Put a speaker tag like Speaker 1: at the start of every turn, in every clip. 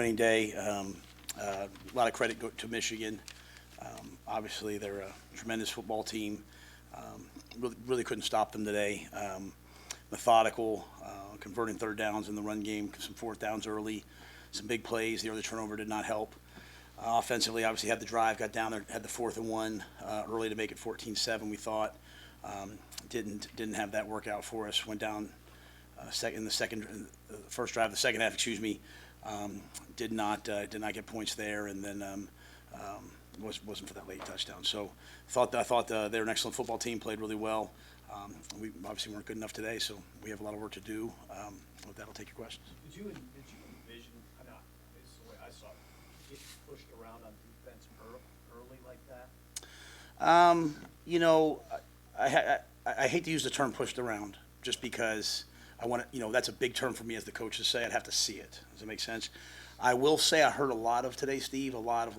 Speaker 1: Winning day. A lot of credit to Michigan. Obviously, they're a tremendous football team. Really couldn't stop them today. Methodical, converting third downs in the run game, some fourth downs early, some big plays. The early turnover did not help. Offensively, obviously had the drive, got down there, had the 4th and 1 early to make it 14-7. We thought didn't have that work out for us. Went down first drive of the second half. Did not get points there, and then wasn't for that late touchdown. So I thought they're an excellent football team. Played really well. We obviously weren't good enough today, so we have a lot of work to do. With that, I'll take your questions.
Speaker 2: Did you envision, this is the way I saw it, getting pushed around on defense early like that?
Speaker 1: I hate to use the term pushed around just because I want to, that's a big term for me as the coach to say. I'd have to see it. Does that make sense? I will say I heard a lot of today, Steve, a lot of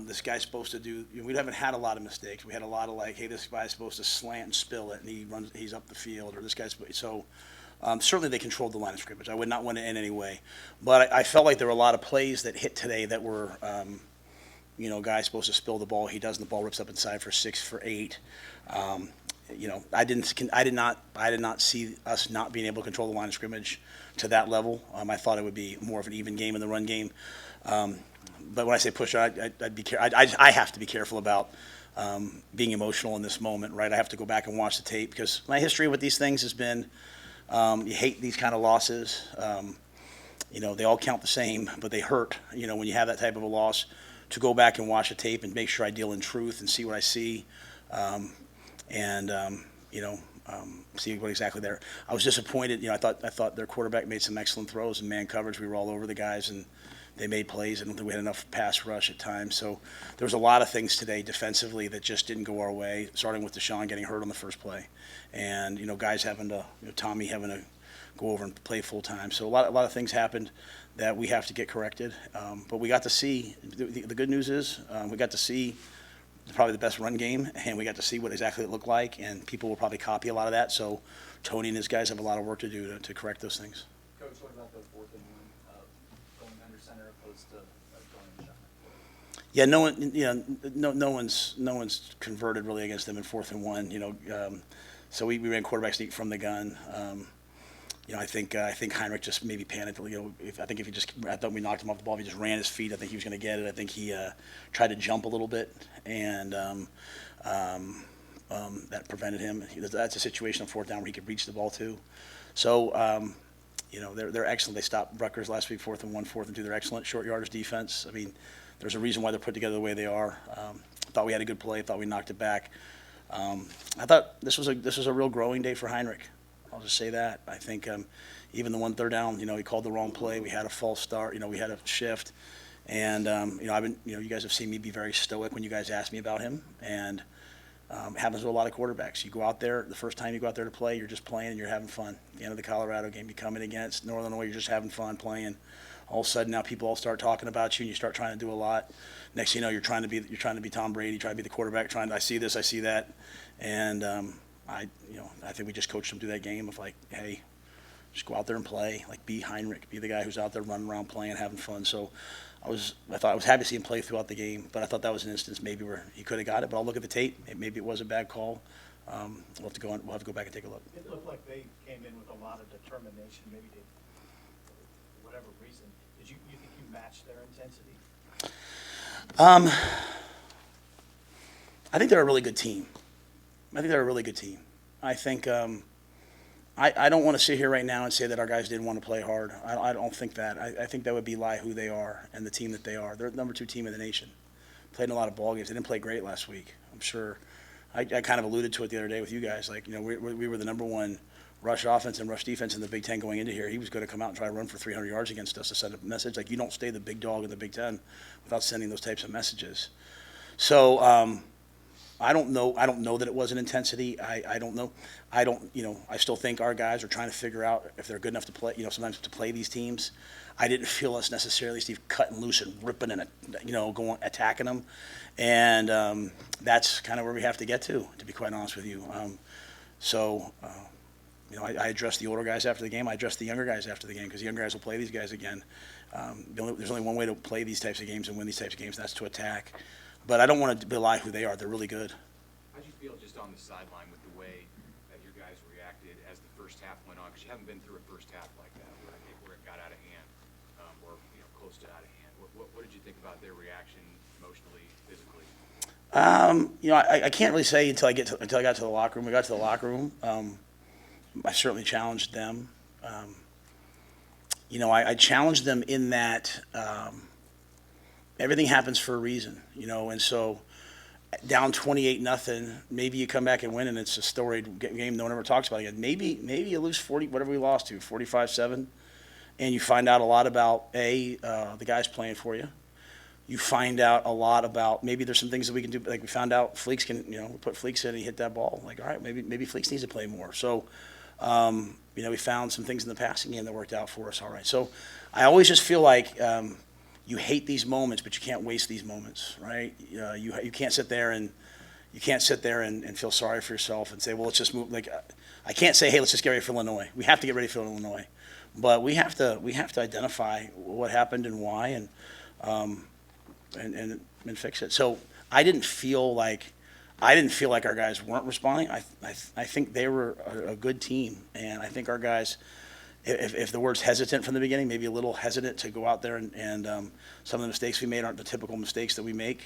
Speaker 1: this guy's supposed to do, we haven't had a lot of mistakes. We had a lot of hey, this guy's supposed to slant and spill it, and he's up the field, or this guy's, so certainly they controlled the line of scrimmage. I would not want to in any way. But I felt like there were a lot of plays that hit today that were, guy's supposed to spill the ball. He doesn't. The ball rips up inside for 6 for 8. I did not see us not being able to control the line of scrimmage to that level. I thought it would be more of an even game in the run game. But when I say push, I have to be careful about being emotional in this moment, right? I have to go back and watch the tape because my history with these things has been you hate these kind of losses. They all count the same, but they hurt. When you have that type of a loss, to go back and watch the tape and make sure I deal in truth and see what I see. See what exactly there. I was disappointed. I thought their quarterback made some excellent throws in man coverage. We were all over the guys and they made plays. I don't think we had enough pass rush at times. So there was a lot of things today defensively that just didn't go our way. Starting with Deshaun getting hurt on the first play, and guys having to, Tommy having to go over and play full time. So a lot of things happened that we have to get corrected. But we got to see. The good news is we got to see probably the best run game, and we got to see what exactly it looked like, and people will probably copy a lot of that. So Tony and his guys have a lot of work to do to correct those things.
Speaker 3: Coach, what about the 4th and 1, going under center opposed to going in shotgun?
Speaker 1: Yeah, no one's converted really against them in 4th and 1. So we ran quarterback sneak from the gun. I think Heinrich just maybe panicked. I thought we knocked him off the ball. If he just ran his feet, I think he was going to get it. I think he tried to jump a little bit, and that prevented him. That's a situation on 4th down where he could reach the ball too. So they're excellent. They stopped Rutgers last week, 4th and 1, 4th and 2. They're excellent short yardage defense. I mean, there's a reason why they're put together the way they are. Thought we had a good play. Thought we knocked it back. I thought this was a real growing day for Heinrich. I'll just say that. I think even the 1 third down, he called the wrong play. We had a false start. We had a shift, and you guys have seen me be very stoic when you guys ask me about him, and it happens to a lot of quarterbacks. You go out there, the first time you go out there to play, you're just playing and you're having fun. At the end of the Colorado game, you come in against Northern Illinois, you're just having fun playing. All of a sudden now people all start talking about you, and you start trying to do a lot. Next thing you know, you're trying to be Tom Brady, trying to be the quarterback. I see this, I see that, and I think we just coached them through that game of hey, just go out there and play. Be Heinrich, be the guy who's out there running around playing, having fun. So I was happy to see him play throughout the game, but I thought that was an instance maybe where he could have got it. But I'll look at the tape. Maybe it was a bad call. We'll have to go back and take a look.
Speaker 2: It looked like they came in with a lot of determination. Maybe they, for whatever reason, you think you matched their intensity?
Speaker 1: I think they're a really good team. I think I don't want to sit here right now and say that our guys didn't want to play hard. I don't think that. I think that would belie who they are and the team that they are. They're the number 2 team in the nation. Played in a lot of ball games. They didn't play great last week. I'm sure. I kind of alluded to it the other day with you guys. We were the number 1 rush offense and rush defense in the Big Ten going into here. He was going to come out and try to run for 300 yards against us to send a message. You don't stay the big dog in the Big Ten without sending those types of messages. So I don't know that it was an intensity. I don't know. I still think our guys are trying to figure out if they're good enough to play, sometimes to play these teams. I didn't feel us necessarily, Steve, cutting loose and ripping and, going, attacking them. And that's kind of where we have to get to be quite honest with you. I addressed the older guys after the game. I addressed the younger guys after the game because the younger guys will play these guys again. There's only one way to play these types of games and win these types of games, and that's to attack. But I don't want to belie who they are. They're really good.
Speaker 4: How'd you feel just on the sideline with the way that your guys reacted as the first half went on? Because you haven't been through a first half like that where it got out of hand, or close to out of hand. What did you think about their reaction emotionally, physically?
Speaker 1: I can't really say until I got to the locker room. We got to the locker room. I certainly challenged them. I challenged them in that everything happens for a reason, and so down 28-0, maybe you come back and win and it's a storied game no one ever talks about again. Maybe you lose 40, whatever we lost to, 45-7, and you find out a lot about the guys playing for you. You find out a lot about maybe there's some things that we can do. Like we found out Fleeks can, we put Fleeks in and he hit that ball. Like, all right, maybe Fleeks needs to play more. So, we found some things in the passing game that worked out for us. All right. So I always just feel like you hate these moments, but you can't waste these moments, right? You can't sit there and feel sorry for yourself and say, well, let's just move. Like, I can't say, hey, let's just get ready for Illinois. We have to get ready for Illinois, but we have to identify what happened and why, and fix it. So I didn't feel like our guys weren't responding. I think they were a good team, and I think our guys, if the word's hesitant from the beginning, maybe a little hesitant to go out there and some of the mistakes we made aren't the typical mistakes that we make,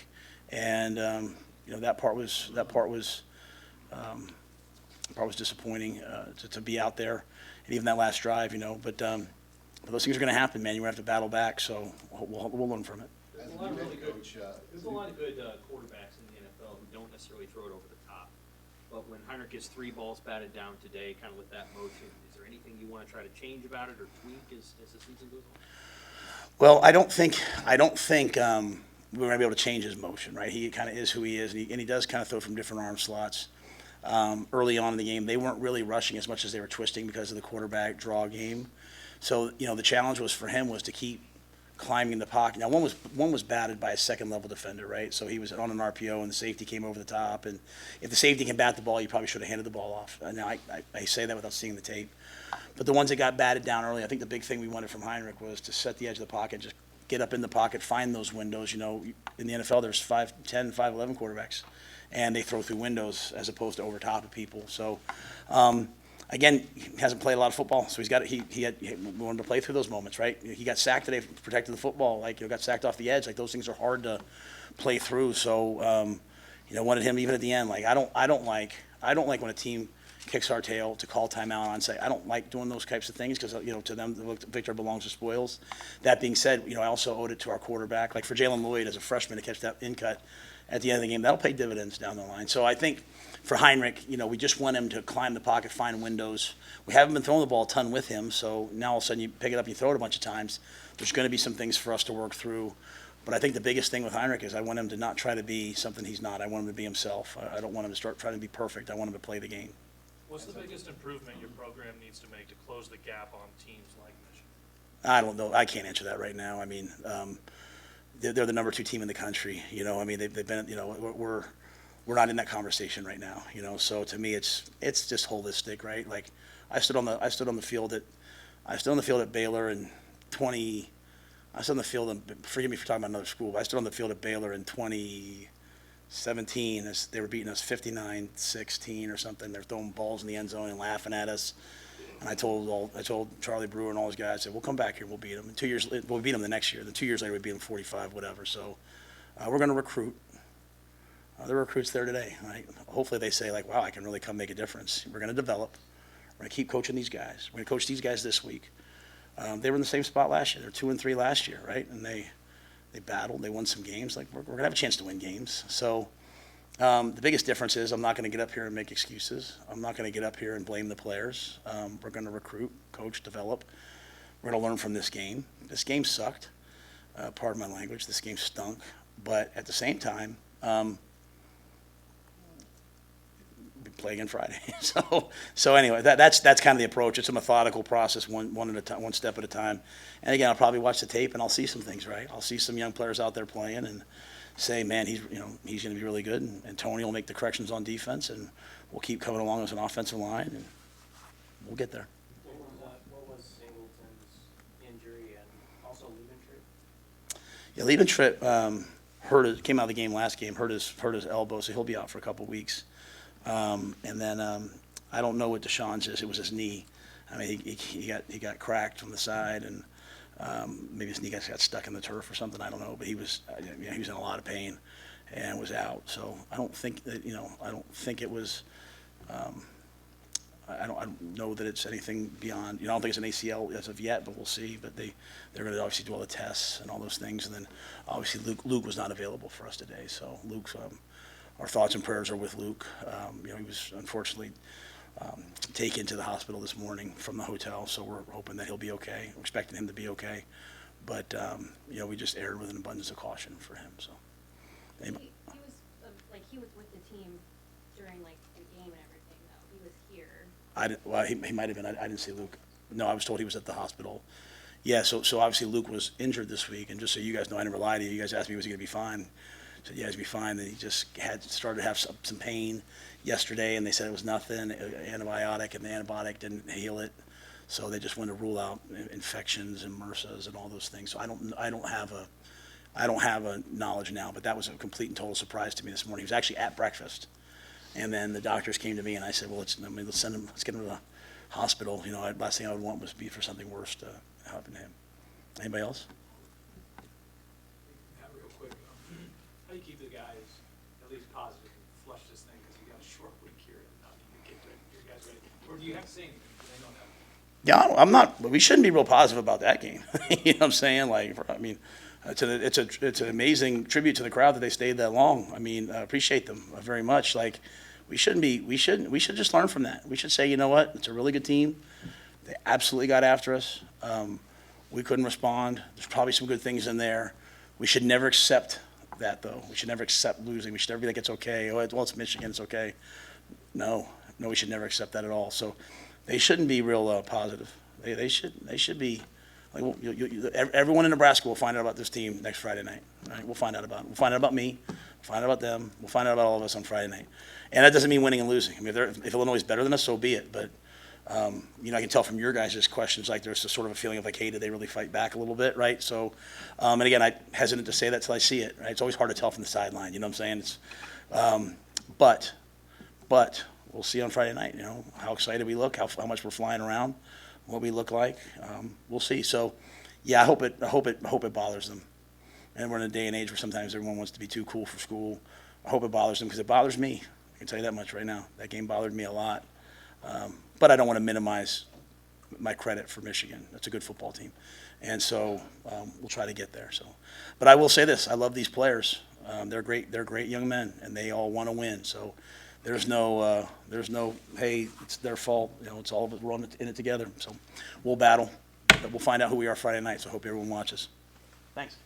Speaker 1: and that part was disappointing to be out there, and even that last drive, but those things are going to happen, man. You're going to have to battle back, so we'll learn from it.
Speaker 5: There's a lot of really good, there's a lot of good quarterbacks in the NFL who don't necessarily throw it over the top. But when Heinrich gets 3 balls batted down today, kind of with that motion, is there anything you want to try to change about it or tweak as the season goes on?
Speaker 1: Well, I don't think we're going to be able to change his motion, right? He kind of is who he is, and he does kind of throw from different arm slots. Early on in the game, they weren't really rushing as much as they were twisting because of the quarterback draw game. So, the challenge was for him was to keep climbing the pocket. Now, one was batted by a second-level defender, right? So he was on an RPO, and the safety came over the top. And if the safety can bat the ball, you probably should have handed the ball off. Now, I say that without seeing the tape. But the ones that got batted down early, I think the big thing we wanted from Heinrich was to set the edge of the pocket, just get up in the pocket, find those windows. In the NFL, there's 5'10", 5'11" quarterbacks, and they throw through windows as opposed to over top of people. So, again, he hasn't played a lot of football, so he wanted to play through those moments, right? He got sacked today, protected the football, got sacked off the edge. Like, those things are hard to play through. So, wanted him even at the end. Like, I don't like when a team kicks our tail to call timeout on say. I don't like doing those types of things because to them the victor belongs to spoils. That being said, I also owed it to our quarterback. Like for Jalen Lloyd as a freshman to catch that in cut at the end of the game, that'll pay dividends down the line. So I think for Heinrich, we just want him to climb the pocket, find windows. We haven't been throwing the ball a ton with him, so now all of a sudden you pick it up and you throw it a bunch of times. There's going to be some things for us to work through. But I think the biggest thing with Heinrich is I want him to not try to be something he's not. I want him to be himself. I don't want him to start trying to be perfect. I want him to play the game.
Speaker 6: What's the biggest improvement your program needs to make to close the gap on teams like Michigan?
Speaker 1: I don't know. I can't answer that right now. I mean, they're the number 2 team in the country. I mean, they've been. We're not in that conversation right now. So to me, it's just holistic, right? Like I stood on the field at Baylor in 20. I stood on the field and forgive me for talking about another school. But I stood on the field at Baylor in 2017 as they were beating us 59-16 or something. They're throwing balls in the end zone and laughing at us. And I told Charlie Brewer and all those guys, I said, we'll come back here, we'll beat them. And 2 years, we'll beat them the next year. Then 2 years later, we beat them 45, whatever. So we're going to recruit. There are recruits there today. Right? Hopefully they say, like, wow, I can really come make a difference. We're going to develop. We're going to keep coaching these guys. We're going to coach these guys this week. They were in the same spot last year. They were 2-3 last year, right? And they battled. They won some games. Like, we're going to have a chance to win games. So the biggest difference is I'm not going to get up here and make excuses. I'm not going to get up here and blame the players. We're going to recruit, coach, develop. We're going to learn from this game. This game sucked. Pardon my language. This game stunk. But at the same time, we play again Friday. So anyway, that's kind of the approach. It's a methodical process, one at a time, one step at a time. And again, I'll probably watch the tape and I'll see some things, right? I'll see some young players out there playing and say, man, he's going to be really good, and Tony will make the corrections on defense, and we'll keep coming along as an offensive line, and we'll get there.
Speaker 5: What was Singleton's injury and also Liebentritt's
Speaker 1: Yeah, Leben Tripp came out of the game last game, hurt his elbow, so he'll be out for a couple weeks. And then I don't know what Deshaun's is. It was his knee. I mean, he got cracked from the side, and maybe his knee got stuck in the turf or something. I don't know, but he was in a lot of pain and was out. So I don't think that I don't think it was. I don't know that it's anything beyond. I don't think it's an ACL as of yet, but we'll see. But they're going to obviously do all the tests and all those things, and then obviously Luke was not available for us today. So Luke's our thoughts and prayers are with Luke. He was unfortunately taken to the hospital this morning from the hotel, so we're hoping that he'll be okay. We're expecting him to be okay, but we just erred with an abundance of caution for him. So
Speaker 7: He was he was with the team during the game and everything though. He was here.
Speaker 1: Well, he might have been. I didn't see Luke. No, I was told he was at the hospital. Yeah, so obviously Luke was injured this week, and just so you guys know, I never lied to you. You guys asked me, was he going to be fine? I said, yeah, he's going to be fine. Then he just started to have some pain yesterday, and they said it was nothing, antibiotic, and the antibiotic didn't heal it. So they just wanted to rule out infections and MRSAs and all those things. So I don't have a knowledge now, but that was a complete and total surprise to me this morning. He was actually at breakfast. And then the doctors came to me, and I said, well, let's get him to the hospital. Last thing I would want was be for something worse to happen to him. Anybody else?
Speaker 2: Matt, real quick, how do you keep the guys at least positive and flush this thing, because you got a short week here, and you get your guys ready? Or do you have to say anything? Do they know that?
Speaker 1: Yeah, I'm not. We shouldn't be real positive about that game. You know what I'm saying? It's an amazing tribute to the crowd that they stayed that long. I mean, I appreciate them very much. We should just learn from that. We should say, you know what? It's a really good team. They absolutely got after us. We couldn't respond. There's probably some good things in there. We should never accept that, though. We should never accept losing. We should never be like, it's okay. It's Michigan. It's okay. No, we should never accept that at all. So they shouldn't be real positive. They should be. Everyone in Nebraska will find out about this team next Friday night. Right? We'll find out about it. We'll find out about me. We'll find out about them. We'll find out about all of us on Friday night. And that doesn't mean winning and losing. I mean, if Illinois is better than us, so be it. But I can tell from your guys' questions, there's a sort of a feeling of hey, did they really fight back a little bit, right? So, and again, I'm hesitant to say that till I see it. Right? It's always hard to tell from the sideline. You know what I'm saying? But we'll see on Friday night. How excited we look, how much we're flying around, what we look like. We'll see. So, yeah, I hope it bothers them. And we're in a day and age where sometimes everyone wants to be too cool for school. I hope it bothers them because it bothers me. I can tell you that much right now. That game bothered me a lot. But I don't want to minimize my credit for Michigan. That's a good football team. And so we'll try to get there. But I will say this. I love these players. They're great young men, and they all want to win. So there's no, hey, it's their fault. It's all of us. We're in it together. So we'll battle. We'll find out who we are Friday night. So I hope everyone watches. Thanks.